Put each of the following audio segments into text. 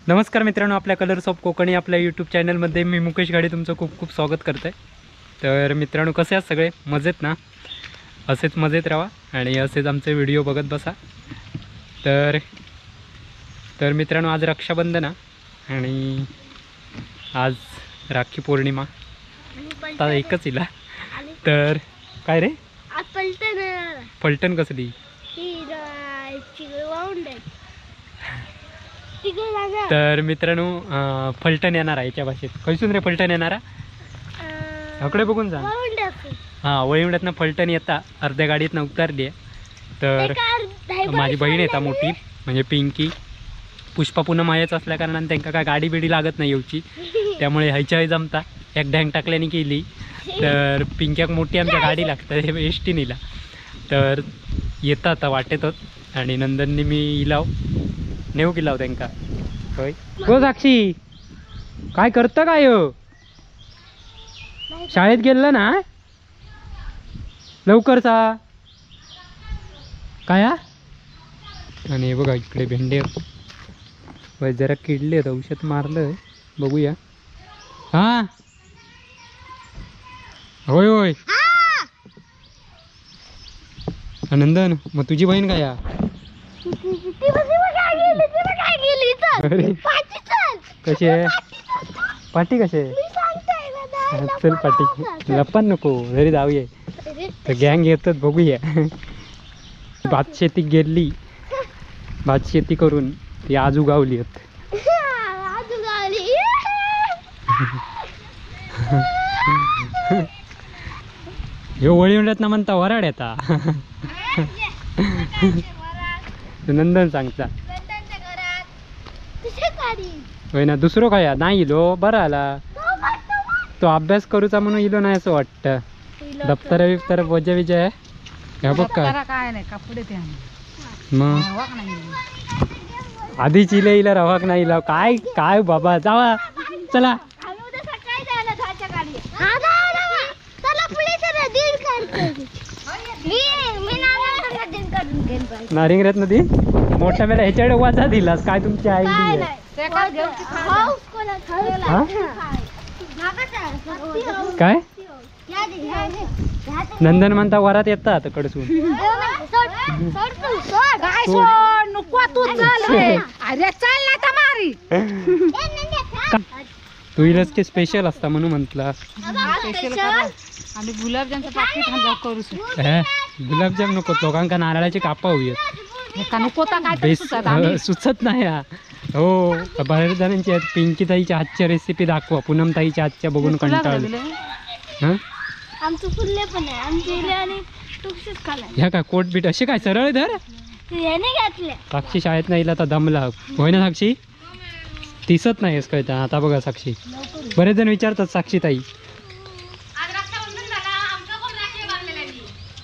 नमस्कार मित्रांनो, आपल्या कलर्स ऑफ कोकणी आपल्या यूट्यूब चॅनलमध्ये मी मुकेश गाडे तुमचं खूप खूप स्वागत करते. तर मित्रांनो, कसे आहात सगळे? मजेत ना? असेच मजेत राहा आणि असेच आमचे व्हिडिओ बघत बसा. तर मित्रांनो, आज रक्षाबंधन आणि आज राखी पौर्णिमा आता एकच इला. तर काय रे फलटण कसली? तर मित्रांनो, फलटण येणार आहे याच्या भाषेत. कैसून रे फलटण येणारा? अकडे बघून जा. हां, वळीवड्यातनं फलटण येता अर्ध्या गाडीतनं उतरली आहे. तर माझी बहीण येता मोठी, म्हणजे पिंकी. पुष्पा पूनम मायाच असल्या कारणाने त्यांना काय गाडी बिडी लागत नाही येऊची, त्यामुळे ह्याच्याही जमता एक डँग टाकल्याने केली. तर पिंक्याक मोठी आमच्या गाडी लागतात एस टी नीला. तर येतं आता वाटेतच आणि नंदननी मी इलाव नेऊ गेलाव त्यांका. होय हो साक्षी, काय करतं काय हो? शाळेत गेलं ना लवकर सा काय? आणि बघा इकडे भेंडे जरा किडले, औषध मारलं, बघूया. हा होय होय नंदन, मग तुझी बहीण काय? कशी आहे पाटी? कशी आहे? चल पाटी लपन नको, घरी जाऊया. तर गँग येतात, बघूया. भात शेती गेली, भात शेती करून ती आजू गावली आहेत. हे वळी म्हणत ना म्हणता वराड येता. नंदन सांगता होय ना. दुसरं काय नाही इलो, बरं आला तो अभ्यास करूचा म्हणून इलो नाही असं वाटतं. दप्तर बिप्तर वजा विजय ह्या बघ काय मग आधीच इले इला रवाक नाही इला काय काय बाबा. जावा चला. नारिंगरात नदी मोठ्या वेळा ह्याच्याकडे वाजा दिलास काय तुमची आई? काय नंदन म्हणता वरात येतात कडसून. तू इलाच की स्पेशल असता म्हणून म्हटला. गुलाबजाम नको, दोघांका नारळाची कापा होऊयात. सुचत नाही हो. बऱ्याच जणांची आहेत. पिंकी ताईच्या हातच्या रेसिपी दाखवा, पूनम ताईच्या हातच्या बघून कंटाळले. ह्या का कोट बीट असे काय सरळ धर. साक्षी शाळेत नाही तर दमला होय ना साक्षी? दिसत नाही कळता. आता बघा साक्षी, बरेच जण विचारतात साक्षी ताई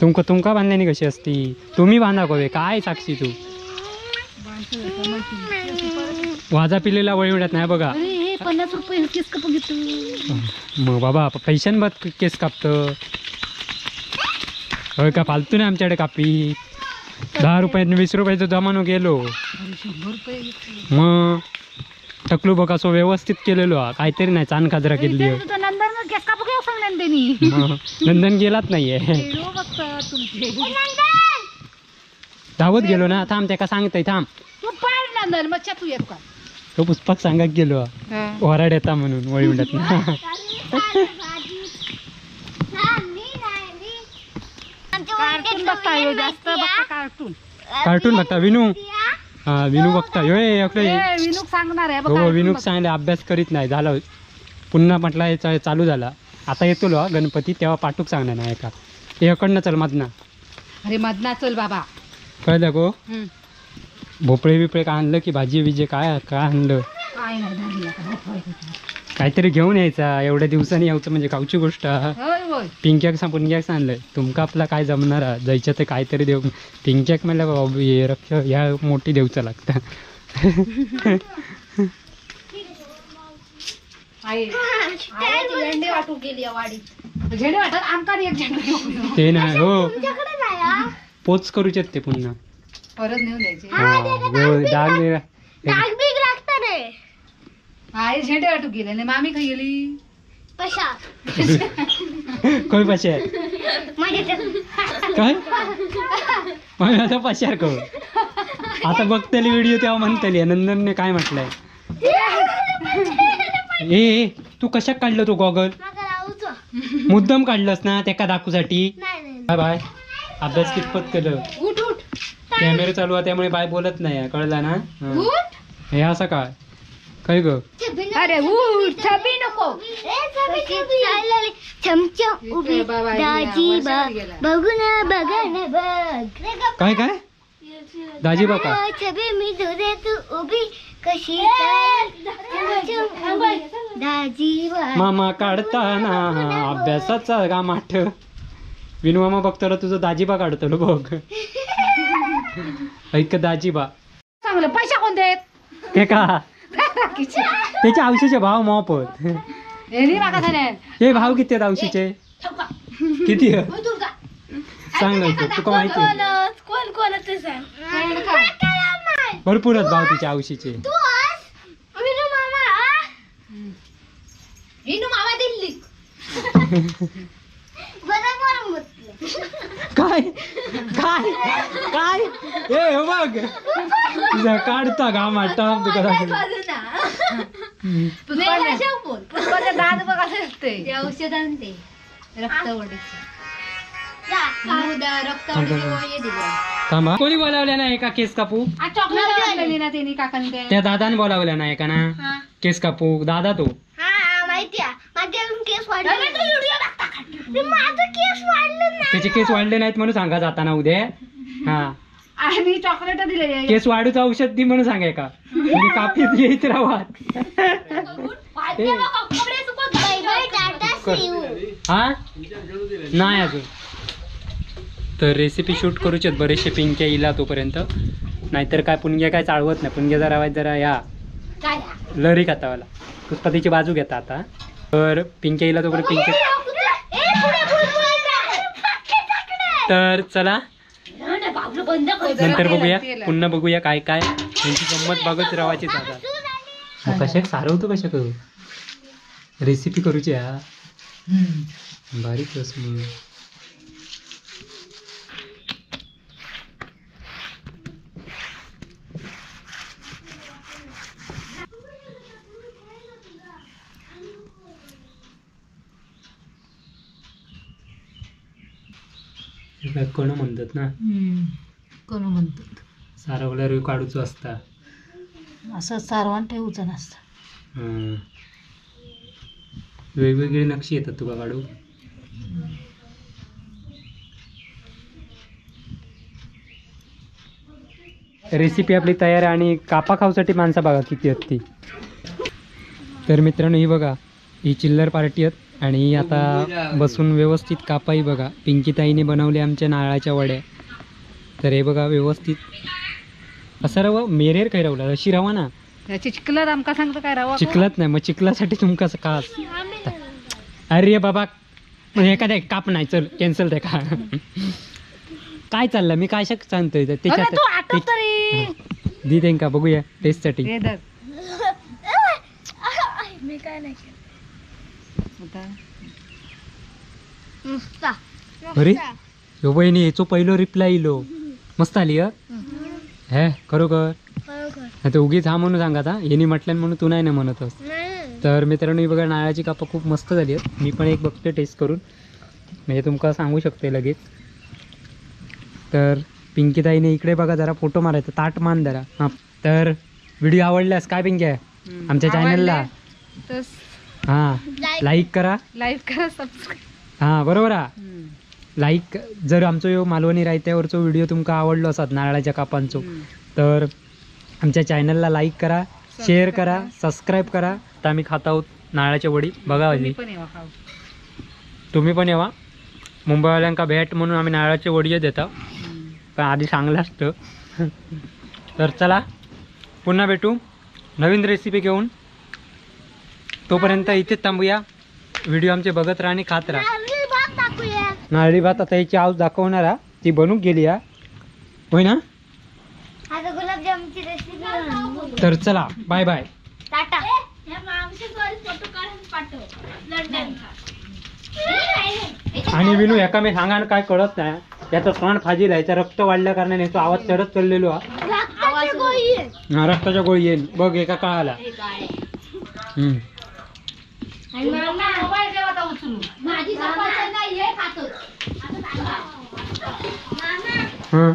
तुमका बांधल्याने कशी असती? तुम्ही बांधा कवे काय साक्षी? तू वाजा पिलेला वळी मिळत नाही बघा. 50 रुपये केस कापून घेतो मग बाबा. पैशांबाद केस कापतं होय का? फालतू नाही आमच्याकडे कापी. 10 रुपयाने 20 रुपयाचं जमानो गेलो. मग टकलू बघा सो व्यवस्थित केलेलो काहीतरी नाही. चान खाजरा केली. नंदन गेलात नाहीये. धावत गेलो ना. थांब त्याका सांगताय थांब. तो पुष्पक सांगत गेलो वराड येता म्हणून वळी म्हणत ना. कार्टून बघता विनू. हा विनू बघता. हो विनूक सांगले अभ्यास करीत नाही. झालं पुन्हा म्हटलं चालू झाला. आता येतो गणपती तेव्हा पाठूक सांगणार नाही का. एकडनं चल मधना. अरे मधना चल बाबा. कळलं गो. भोपळे बिपळे काय आणलं की भाजी बिजी काय काय आणलं? काहीतरी घेऊन यायचा. एवढ्या दिवसांनी यायचं म्हणजे गावची गोष्ट. पिंक्याक आणलंय. तुमका आपला काय जमणार जायचं ते काहीतरी देऊ. पिंक्याक म्हणलं रक्ष ह्या मोठी देऊचं लागतं. आई झेंडे वाटू गेली या वाडीत झेंडे वाटत आमका एक झेंडे घेऊन ते नाही हो पोच करूचे ते पुन्हा परत नेऊन द्यायचे डाग आई झेंडे वाटू गेले आणि मामी खाई गेली कोण पशार काय मग आता पशार को आता बघतली व्हिडिओ तेव्हा म्हणतली नंदनने काय म्हटलंय ए तू कशात काढलं तो गॉगल मुद्दाम काढलंस ना त्याका दाखवूसाठी बाय बाय अभ्यास कितपत केलं कॅमेरा चालू आहे त्यामुळे बाय बोलत नाही कळला ना हे असं काय काय ग अरे उठ छबी नको चमचम उभी दाजीबा बघून बघ काय काय दाजीबा का छबी मी तुझे तू उभी कशी दाजीबा मामा काढताना अभ्यासाचा का माठ विनू मामा बघतो तुझं दाजीबा काढतो बघ ऐक दाजीबा चांगलं पैसा कोण देत ते का त्याचे औषधीचे भाव मोफत हे भाव किती आहेत औषधीचे किती सांग ना तुका माहिती कोण कोण भरपूर आहेत भाव तिच्या औषधीचे दिल्ली काय काय काय ए हो बघ तुझा काढता घाम टाप तुका पुष्पाचे दात बघ असे असते औषध आणते रक्तवडीचे थांबा कोणी बोलावल्या नाही का केस कापू चॉकलेट आणलेली ना त्यांनी काकांनी त्या दादाने बोलावल्या नाही का ना केस कापू दादा तो त्याचे केस वाढले नाहीत म्हणून सांगा जाताना उद्या हा आणि चॉकलेट दिले केस वाढूचं औषध दी म्हणून सांगाय का म्हणजे कापीत येत राहा हा नाही अजून तर रेसिपी शूट करूच बरेचसे पिंक्या इला तोपर्यंत नाहीतर काय पुणग्या काय चालवत नाही पुणग्या जरा जरा या लहरी खातावाला पुष्पतीची बाजू घेता आता तर पिंक्या इला तोपर्यंत पिंक्या तर चला नंतर बघूया पुन्हा बघूया काय काय त्यांची गंमत बघत राहायचीच आता कशा सारवतो कशा करू रेसिपी करूची हा बारीक रस मग कोण म्हणतात ना कोण म्हणतात सारवल्या रुई काढूचो असता असं सारवान ठेवूच नसतं वेगवेगळी नक्षी येतात तुका काढू रेसिपी आपली तयार आहे आणि कापा खाऊसाठी माणसं बघा किती आहेत ती तर मित्रांनो ही बघा ही चिल्लर पार्टी आहेत आणि आता बसून व्यवस्थित कापाई बघा पिंकीताईने बनवले आमच्या नारळाच्या वड्या तर हे बघा व्यवस्थित असं रवा मेरेर काही रवला अशी रवा ना चिखलात आमका सांगतो काय रवा चिखलात नाही मग चिखलासाठी तुमका कास अरे बाबा मग एखाद्या काप नाही चल कॅन्सल ते का काय चाललं मी काय सांगतोय त्याच्यात दी देईन का बघूया टेस्टसाठी मी काय नाही अरे यो बहिणी याचो पहिलो रिप्लाय इलो मस्त आली हे खरोखर आता उगीच हा म्हणून सांगा आता यांनी म्हटलं म्हणून तू नाही ना म्हणतस तर मित्रांनो ही बघा नारळाची कापं खूप मस्त झाली आहेत मी पण एक बघते टेस्ट करून म्हणजे तुमका सांगू शकते लगेच तर पिंकीताईने इकडे बघा जरा फोटो मारायचा ताट मान जरा हां तर व्हिडिओ आवडल्यास काय पिंकी आहे आमच्या चॅनलला हां लाईक करा हां बरोबर लाईक जर आमचो यो मालवणी रायत्यावरचो व्हिडिओ तुमका आवडलो असत नारळाच्या कापांचो तर आमच्या चॅनलला लाईक करा शेअर करा सबस्क्राईब करा आता आम्ही खात आहोत नारळाच्या वडी बघा हल्ली तुम्ही पण येवा मुंबईवाल्यांका भेट म्हणून आम्ही नारळाची वडी देतो पण आधी चांगलं असतं तर चला पुन्हा भेटू नवीन रेसिपी घेऊन तोपर्यंत इथेच थांबूया. व्हिडिओ आमचे बघत राहा आणि खात राहा. नारळी भात टाकूया. नारळी भात आता याची आऊस दाखवणार हा. ती बनून गेली हा, होय ना? आता गुलाबजामची रेसिपी. तर चला, बाय बाय. टाटा. आणि विनू एका मी सांगा काय कळत नाही. याचा सण फाजील आहे, याचा रक्त वाढल्या कारणाने याचा आवाज चढत चाललेलो हा. हा, रक्ताच्या गोळी येईल बघ एका काळाला. मोबाईल ठेव आता उचलून. माझी सफरचंद नाही हे खातोच. हा